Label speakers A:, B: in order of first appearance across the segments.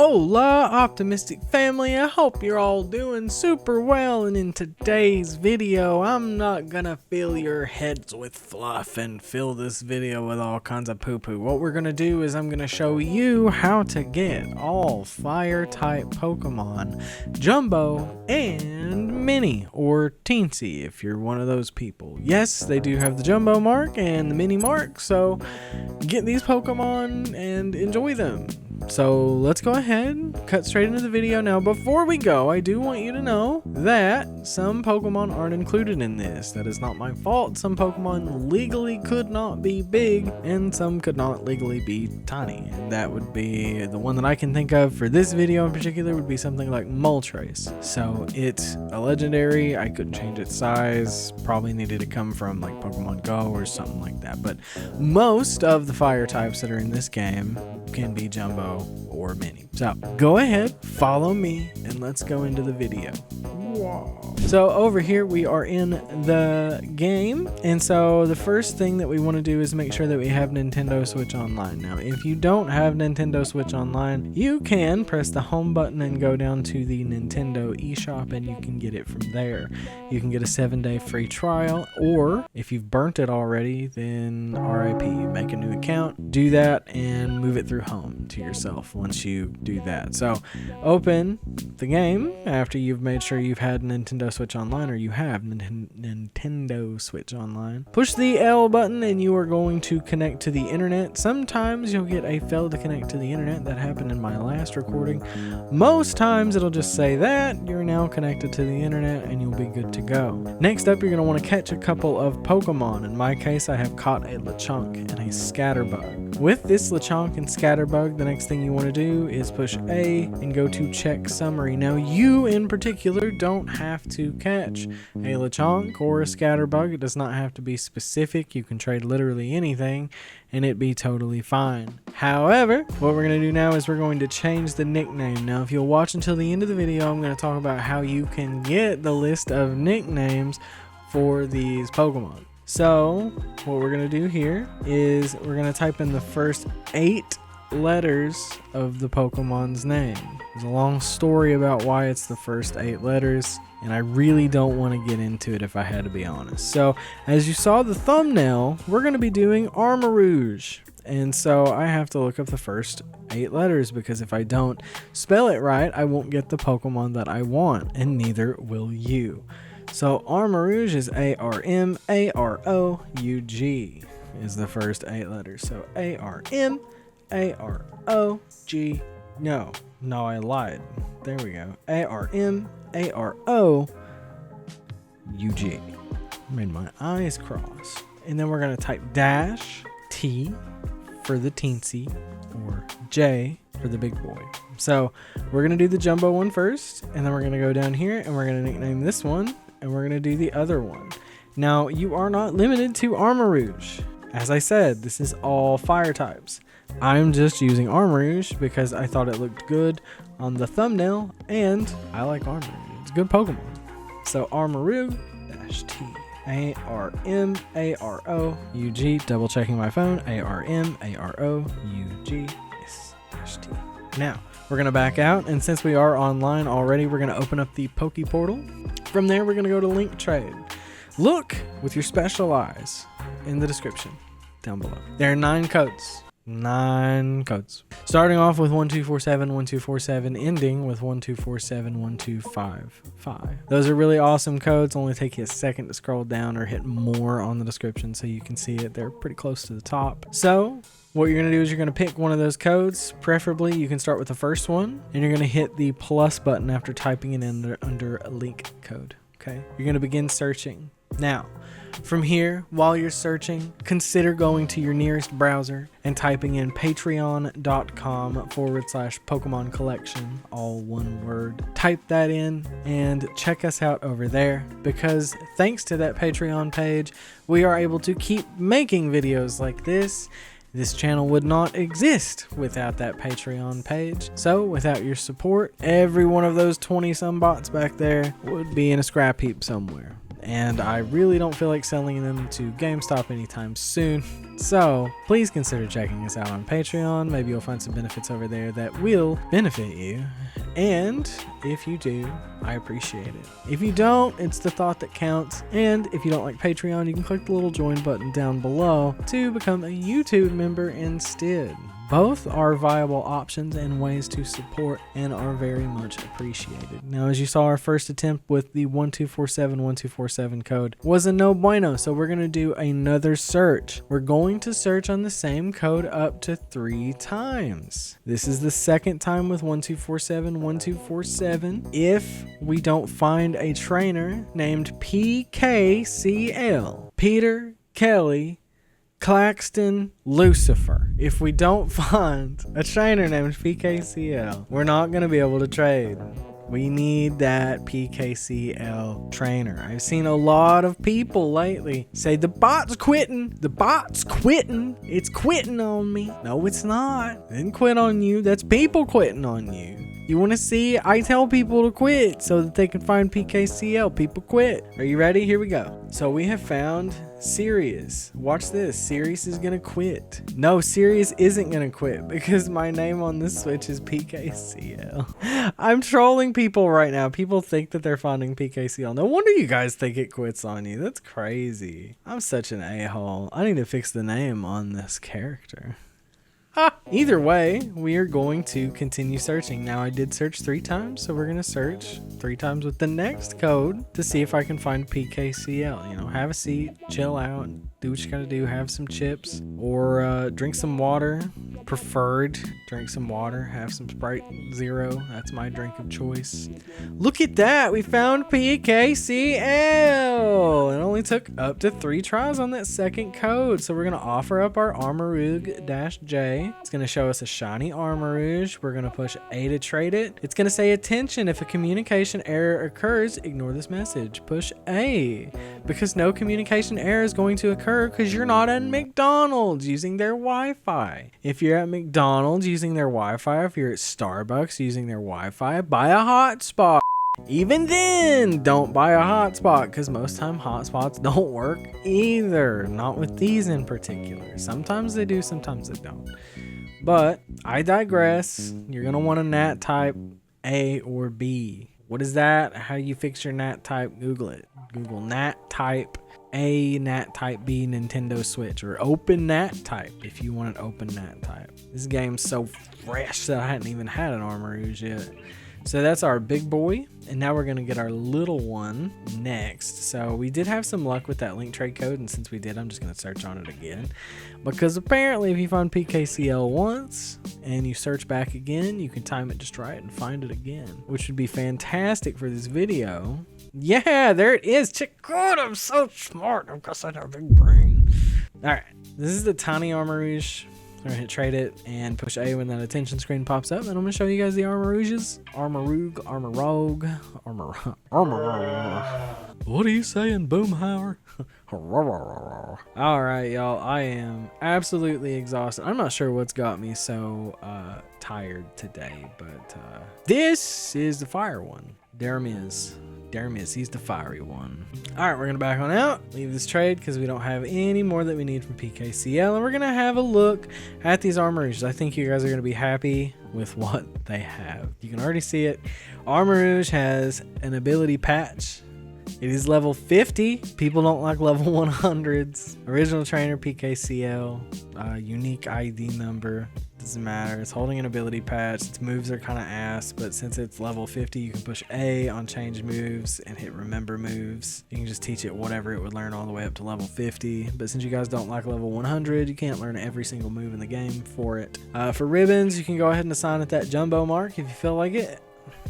A: Hola, optimistic family. I hope you're all doing super well, and in today's video I'm not gonna fill your heads with fluff and fill this video with all kinds of poo-poo. What we're gonna do is I'm gonna show you how to get all fire type Pokemon, Jumbo and Mini, or Teensy if you're one of those people. Yes, they do have the Jumbo mark and the Mini mark, so get these Pokemon and enjoy them. So let's go ahead, cut straight into the video. Now before we go, I do want you to know that some Pokemon aren't included in this. That is not my fault. Some Pokemon legally could not be big and some could not legally be tiny. And that would be the one that I can think of for this video in particular would be something like Moltres. So it's a legendary. I couldn't change its size. Probably needed to come from like Pokemon Go or something like that. But most of the fire types that are in this game can be Jumbo or Mini. So go ahead, follow me, and let's go into the video. Whoa. So over here we are in the game, and so the first thing that we want to do is make sure that we have Nintendo Switch Online. Now if you don't have Nintendo Switch Online, you can press the home button and go down to the Nintendo eShop and you can get it from there. You can get a 7-day free trial, or if you've burnt it already, then RIP, make a new account, do that and move it through home to yourself once you do that. So open the game after you've made sure you've had Nintendo Switch Online, or you have Nintendo Switch Online. Push the L button and you are going to connect to the internet. Sometimes you'll get a fail to connect to the internet. That happened in my last recording. Most times it'll just say that you're now connected to the internet and you'll be good to go. Next up, you're going to want to catch a couple of Pokemon. In my case, I have caught a Lechonk and a Scatterbug. With this Lechonk and Scatterbug, the next thing you want to do is push A and go to check summary. Now you in particular don't have to catch a Lechonk or a Scatterbug. It does not have to be specific. You can trade literally anything and it'd be totally fine. However, what we're going to do now is we're going to change the nickname. Now if you'll watch until the end of the video, I'm going to talk about how you can get the list of nicknames for these Pokemon. So what we're going to do here is we're going to type in the first 8 letters of the Pokemon's name. There's a long story about why it's the first 8 letters, and I really don't want to get into it if I had to be honest. So as you saw the thumbnail, we're going to be doing Armarouge. And so I have to look up the first 8 letters, because if I don't spell it right, I won't get the Pokemon that I want, and neither will you. So Armarouge is A-R-M-A-R-O-U-G is the first 8 letters. So A-R-M-A-R-O-G. No, I lied. There we go. A-R-M-A-R-O-U-G. Made my eyes cross. And then we're going to type dash T for the teensy, or J for the big boy. So we're going to do the Jumbo one first, and then we're going to go down here and we're going to nickname this one, and we're going to do the other one. Now you are not limited to Armarouge. As I said, this is all fire types. I'm just using Armarouge because I thought it looked good on the thumbnail, and I like Armarouge. It's a good Pokemon. So Armarouge T A-R-M-A-R-O-U-G. Double checking my phone. A-R-M-A-R-O-U-G. Yes, T. Now we're gonna back out, and since we are online already, we're gonna open up the Poke Portal. From there, we're gonna go to Link Trade. Look with your special eyes in the description down below. There are 9 codes. 9 codes. Starting off with 1247, 1247, ending with 1247, 1255. Those are really awesome codes. Only take you a second to scroll down or hit more on the description so you can see it. They're pretty close to the top. So what you're going to do is you're going to pick one of those codes. Preferably you can start with the first one, and you're going to hit the plus button after typing it in under a link code. Okay, you're going to begin searching. Now from here, while you're searching, consider going to your nearest browser and typing in patreon.com/Pokemon collection, all one word. Type that in and check us out over there, because thanks to that Patreon page, we are able to keep making videos like this. This channel would not exist without that Patreon page. So without your support, every one of those 20 some bots back there would be in a scrap heap somewhere. And I really don't feel like selling them to GameStop anytime soon. So please consider checking us out on Patreon. Maybe you'll find some benefits over there that will benefit you. And if you do, I appreciate it. If you don't, it's the thought that counts. And if you don't like Patreon, you can click the little join button down below to become a YouTube member instead. Both are viable options and ways to support and are very much appreciated. Now, as you saw, our first attempt with the 1247 code was a no bueno, so we're going to do another search. We're going to search on the same code up to 3 times. This is the second time with 1247. If we don't find a trainer named PKCL, Peter, Kelly, Claxton, Lucifer. If we don't find a trainer named PKCL, we're not going to be able to trade. We need that PKCL trainer. I've seen a lot of people lately say the bot's quitting. The bot's quitting. It's quitting on me. No, it's not. It didn't quit on you. That's people quitting on you. You want to see? I tell people to quit so that they can find PKCL. People quit. Are you ready? Here we go. So we have found Sirius. Watch this. Sirius is going to quit. No, Sirius isn't going to quit because my name on this Switch is PKCL. I'm trolling people right now. People think that they're finding PKCL. No wonder you guys think it quits on you. That's crazy. I'm such an a-hole. I need to fix the name on this character. Either way, we are going to continue searching. Now, I did search 3 times, so we're going to search 3 times with the next code to see if I can find PKCL. You know, have a seat, chill out, do what you gotta do, have some chips, or drink some water. Preferred, drink some water, have some Sprite Zero. That's my drink of choice. Look at that, we found PKCL! It only took up to 3 tries on that second code, so we're gonna offer up our Armarouge-J. It's gonna show us a shiny Armarouge. We're gonna push A to trade it. It's gonna say, attention, if a communication error occurs, ignore this message. Push A, because no communication error is going to occur because you're not at McDonald's using their Wi-Fi. If you're at McDonald's using their Wi-Fi, if you're at Starbucks using their Wi-Fi, buy a hotspot. Even then, don't buy a hotspot because most time hotspots don't work either. Not with these in particular. Sometimes they do, sometimes they don't. But I digress. You're going to want a NAT type A or B. What is that? How do you fix your NAT type? Google it. Google NAT type A, NAT type B, Nintendo Switch, or open NAT type if you want an open NAT type. This game's so fresh that I hadn't even had an Armarouge yet. So that's our big boy, and now we're gonna get our little one next. So we did have some luck with that link trade code, and since we did, I'm just gonna search on it again. Because apparently if you find PKCL once, and you search back again, you can time it just right and find it again, which would be fantastic for this video. Yeah, there it is. Check out, I'm so smart. I've got such a big brain. Alright, this is the tiny Armarouge. I'm gonna hit trade it and push A when that attention screen pops up, and I'm gonna show you guys the Armarouges. Armarouge. What are you saying, Boomhauer? Alright, y'all, I am absolutely exhausted. I'm not sure what's got me so tired today, but this is the fire one. There is. He's the fiery one. Alright, we're gonna back on out, leave this trade because we don't have any more that we need from PKCL, and we're gonna have a look at these Armarouges. I think you guys are gonna be happy with what they have. You can already see it. Armarouge has an ability patch. It is level 50. People don't like level 100s. Original trainer PKCL, unique ID number. Doesn't matter. It's holding an ability patch. Its moves are kind of ass, but since it's level 50, you can push A on change moves and hit remember moves. You can just teach it whatever it would learn all the way up to level 50. But since you guys don't like level 100, you can't learn every single move in the game for it. For ribbons, you can go ahead and assign it that jumbo mark if you feel like it.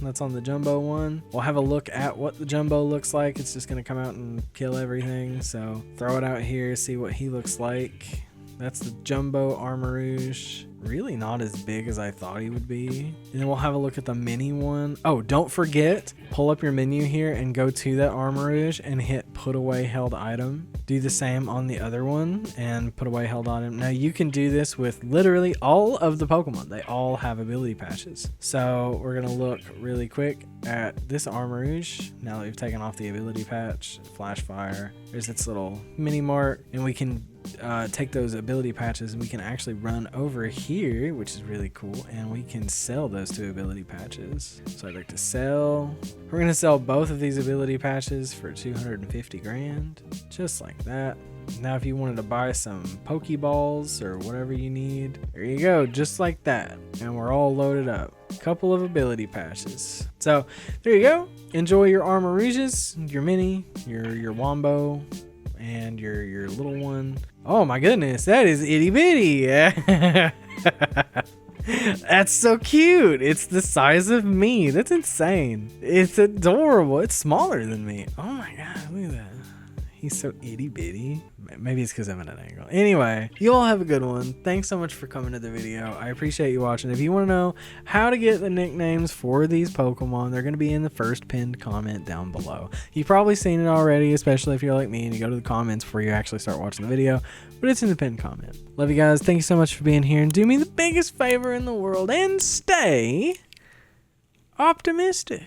A: That's on the jumbo one. We'll have a look at what the jumbo looks like. It's just going to come out and kill everything. So throw it out here, see what he looks like. That's the jumbo Armarouge. Really not as big as I thought he would be. And then we'll have a look at the mini one. Oh, don't forget, pull up your menu here and go to that Armarouge and hit put away held item. Do the same on the other one and put away held item. Now you can do this with literally all of the Pokemon. They all have ability patches. So we're gonna look really quick at this Armarouge. Now that we've taken off the ability patch, flash fire, there's its little mini mark, and we can take those ability patches and we can actually run over here, which is really cool, and we can sell those 2 ability patches. So I'd like to sell. We're gonna sell both of these ability patches for 250 grand, just like that. Now if you wanted to buy some Pokeballs or whatever you need, there you go, just like that. And we're all loaded up. Couple of ability patches. So there you go. Enjoy your Armourouges, your Mini, your Wombo, and your little one. Oh my goodness, that is itty bitty. That's so cute. It's the size of me. That's insane. It's adorable. It's smaller than me. Oh my god, look at that. He's so itty bitty. Maybe it's because I'm at an angle. Anyway, you all have a good one. Thanks so much for coming to the video. I appreciate you watching. If you want to know how to get the nicknames for these Pokemon, they're going to be in the first pinned comment down below. You've probably seen it already, especially if you're like me and you go to the comments before you actually start watching the video, but it's in the pinned comment. Love you guys. Thank you so much for being here, and do me the biggest favor in the world and stay optimistic.